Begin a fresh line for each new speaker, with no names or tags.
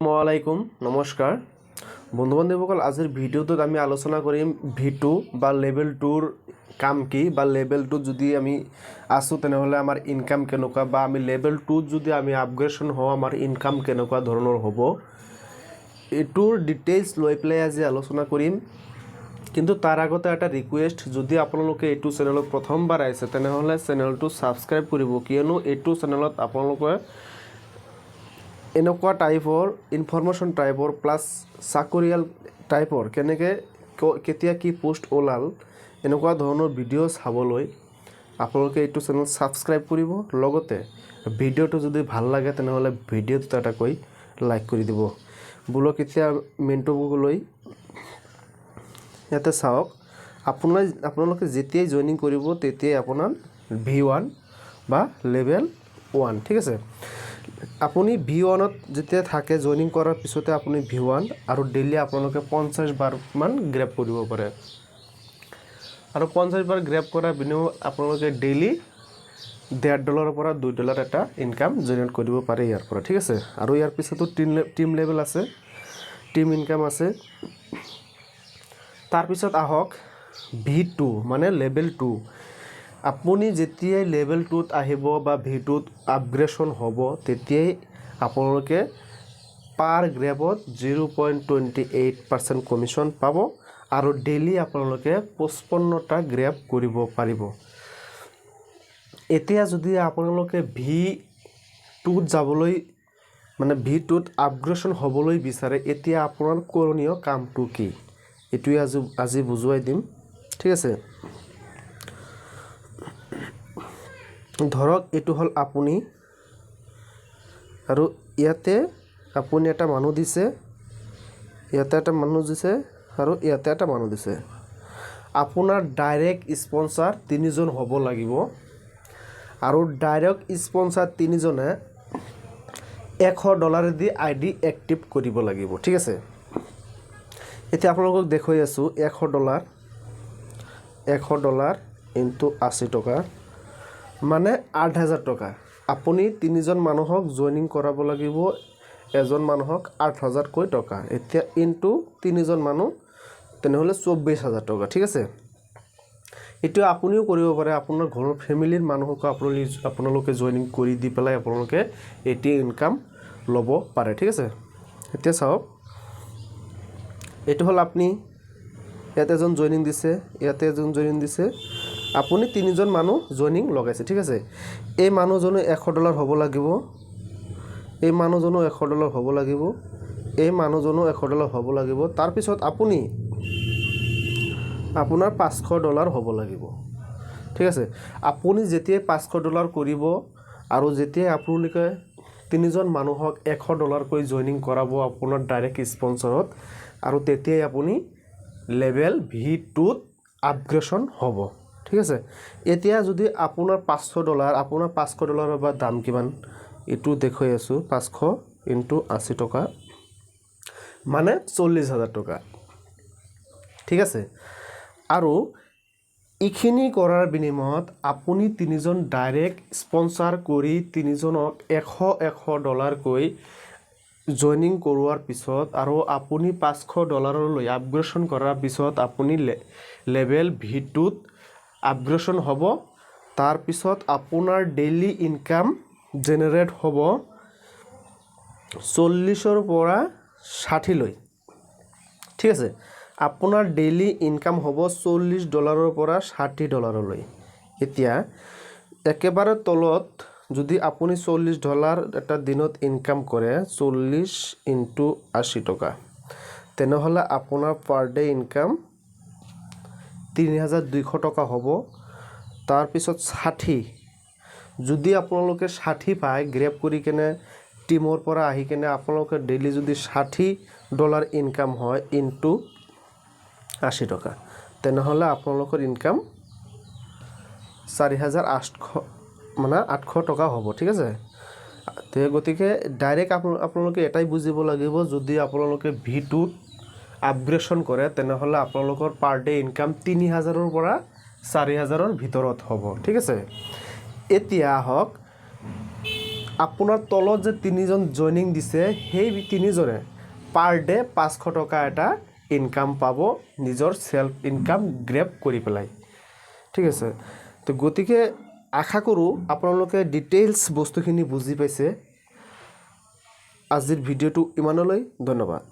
আসসালামাইকুম নমস্কাৰ বন্ধু বান্ধৱীসকল আজিৰ ভিডিঅ'টোত আমি আলোচনা কৰিম V2 বা লেভেল 2ৰ কাম কি বা লেভেল 2 যদি আমি আসু তেনেহলে আমাৰ ইনকাম কেনেকুৱা বা আমি লেভেল 2 যদি আমি আপগ্ৰেডেশন হও আমাৰ ইনকাম কেনেকুৱা ধৰণৰ হ'ব এটোৰ ডিটেইলছ লৈ প্লে আজি আলোচনা কৰিম কিন্তু তাৰ আগতে এটা ৰিকুৱেষ্ট যদি আপোনালোকে এটো চেনেলত প্ৰথমবাৰ আইছে তেনেহলে চেনেলটো সাবস্ক্ৰাইব কৰিব কিয়নো এটো চেনেলত আপোনালোকে এনেকুৱা টাইপৰ ইনফৰমেশন টাইপৰ প্লাস চাকৰিয়াল টাইপৰ কেনেকে কেতিয়া কি পোষ্ট ওলাল এনেকুৱা ধৰণৰ ভিডিও চাবলৈ আপোনালোকে এইটো চেনেল সাবস্ক্ৰাইব কৰিব লগতে ভিডিওটো যদি ভাল লাগে তেনেহলে ভিডিওটো এটা কৈ লাইক কৰি দিব বুলো কেতিয়া মেন্টবুলৈ ইয়াতে চাওক আপোনালোকে যেতিয়াই জয়েনিং কৰিব তেতিয়াই আপোনাৰ V1 বা লেভেল 1 ঠিক আছে আপুনি V1 ত যেতিয়া থাকে জয়েনিং কৰাৰ পিছতে আপুনি V1 আৰু ডেইলি আপোনালোকে 50 বাৰ মান গ্ৰেব কৰিব পাৰে আৰু 50 বাৰ গ্ৰেব কৰাৰ বিনিময়ত আপোনালোকে ডেইলি $1.5 পৰা $2 এটা ইনকাম জেনাৰেট কৰিব পাৰে ইয়াৰ পৰা ঠিক আছে আৰু ইয়াৰ পিছতো টিম লেভেল আছে টিম ইনকাম আছে তাৰ পিছত আহক V2 মানে লেভেল 2 আপুনি যেতিয়াই লেভেল 2 ত আহিব বা V2 ত আপগ্ৰেডেশন হ'ব তেতিয়াই আপোনালোকে পাৰ গ্ৰেবত 0.28% কমিশন পাব আৰু ডেইলি আপোনালোকে 55টা গ্ৰেব কৰিব পাৰিব এতিয়া যদি আপোনালোকে V2 ত যাবলৈ মানে V2 ত আপগ্ৰেডেশন হ'বলৈ বিচাৰে এতিয়া আপোনাৰ কৰণীয় কামটো কি এটোই আজি বুজুৱাই দিম ঠিক আছে ধৰক এটো হল আপুনি আৰু ইয়াতে আপুনি এটা মানুহ দিছে ইয়াতে এটা মানুহ দিছে আৰু ইয়াতে এটা মানুহ দিছে আপোনাৰ ডাইৰেক্ট স্পন্সৰ 3 জন হ'ব লাগিব আৰু ডাইৰেক্ট স্পন্সৰ 3 জনে $100 দি আইডি এক্টিভ কৰিব লাগিব ঠিক আছে এতিয়া আপোনালোকক দেখুৱাই আছো $100 ইনটু 80 টকা মানে 8000 টকা আপুনি 3 জন মানুহক জয়েনিং কৰাব লাগিব এজন মানুহক 8000 কৈ টকা এতিয়া ইনটু 3 জন মানুহ তেনেহলে 24000 টকা ঠিক আছে এটো আপুনিও কৰিব পাৰে আপোনাৰ ঘৰৰ ফ্যামিলিৰ মানুহক আপোনালোকে জয়েনিং কৰি দি পেলাই আপোনালোকে এটি ইনকাম লব পাৰে ঠিক আছে এতিয়া চাওক এটো হল আপনি ইয়াতে এজন জয়েনিং দিছে ইয়াতে এজন জয়েনিং দিছে আপুনি 3 জন মানুহ জয়েনিং লগাইছে ঠিক আছে এই মানুহজনে $100 হ'ব লাগিব এই মানুহজনো $100 হ'ব লাগিব এই মানুহজনো $100 হ'ব লাগিব তাৰ পিছত আপুনি আপোনাৰ $500 হ'ব লাগিব ঠিক আছে আপুনি যেতিয়া $500 কৰিব আৰু যেতিয়া আপোনালোকে 3 জন মানুহক $100 কৈ জয়েনিং কৰাব আপোনাৰ ডাইৰেক্ট স্পন্সৰত আৰু তেতিয়াই আপুনি লেভেল V2 ত আপগ্ৰেডেশন হ'ব ঠিক আছে এতিয়া যদি আপোনাৰ $500 আপোনাৰ $500 বা দাম কিমান এটো দেখুৱাই আছো 500 ইনটু 80 টকা মানে 40000 টকা ঠিক আছে আৰু ইখিনি কৰাৰ বিনিময়ত আপুনি 3 জন ডাইৰেক্ট স্পন্সৰ কৰি 3 জনক $100 কৈ জয়েনিং কৰোৱাৰ পিছত আৰু আপুনি $500 লৈ আপগ্ৰেডেশন কৰাৰ পিছত আপুনি লেভেল V2 ত আপগ্ৰেডেশন হ'ব তাৰ পিছত আপোনাৰ ডেইলি ইনকাম জেনাৰেট হ'ব 40 ৰ পৰা 60 লৈ ঠিক আছে আপোনাৰ ডেইলি ইনকাম হ'ব $40 ৰ পৰা $60 লৈ এতিয়া একেবাৰে তলত যদি আপুনি $40 এটা দিনত ইনকাম কৰে 40 ইনটু 80 টকা তেনেহলে আপোনাৰ পাৰ ডে ইনকাম 3200 টকা হ'ব তাৰ পিছত 60 যদি আপোনালোকে 60 পায় গ্ৰেব কৰি কেনে টিমৰ পৰা আহি কেনে আপোনালোকে ডেইলি যদি $60 ইনকাম হয় ইনটু 80 টকা তেনেহলে আপোনালোকৰ ইনকাম 4800 মানে 800 টকা হ'ব ঠিক আছে তে গতিকে ডাইৰেক্ট আপোনালোকে এটাই বুজিব লাগিব যদি আপোনালোকে V2 ত আপগ্ৰেডেশন কৰে তেনেহলে আপোনালোকৰ পাৰ ডে ইনকাম 3000 ৰ পৰা 4000 ৰ ভিতৰত হ'ব ঠিক আছে এতিয়া হক আপোনাৰ তলত যে 3জন জইনিং দিছে সেই 3জনে পাৰ ডে 500 টকা এটা ইনকাম পাব নিজৰ সেলফ ইনকাম গ্ৰেব কৰি পেলাই ঠিক আছে তো গতিকে আশা কৰোঁ আপোনালোকে ডিটেইলছ বস্তুখিনি বুজি পাইছে আজিৰ ভিডিঅ'টো ইমানলৈ ধন্যবাদ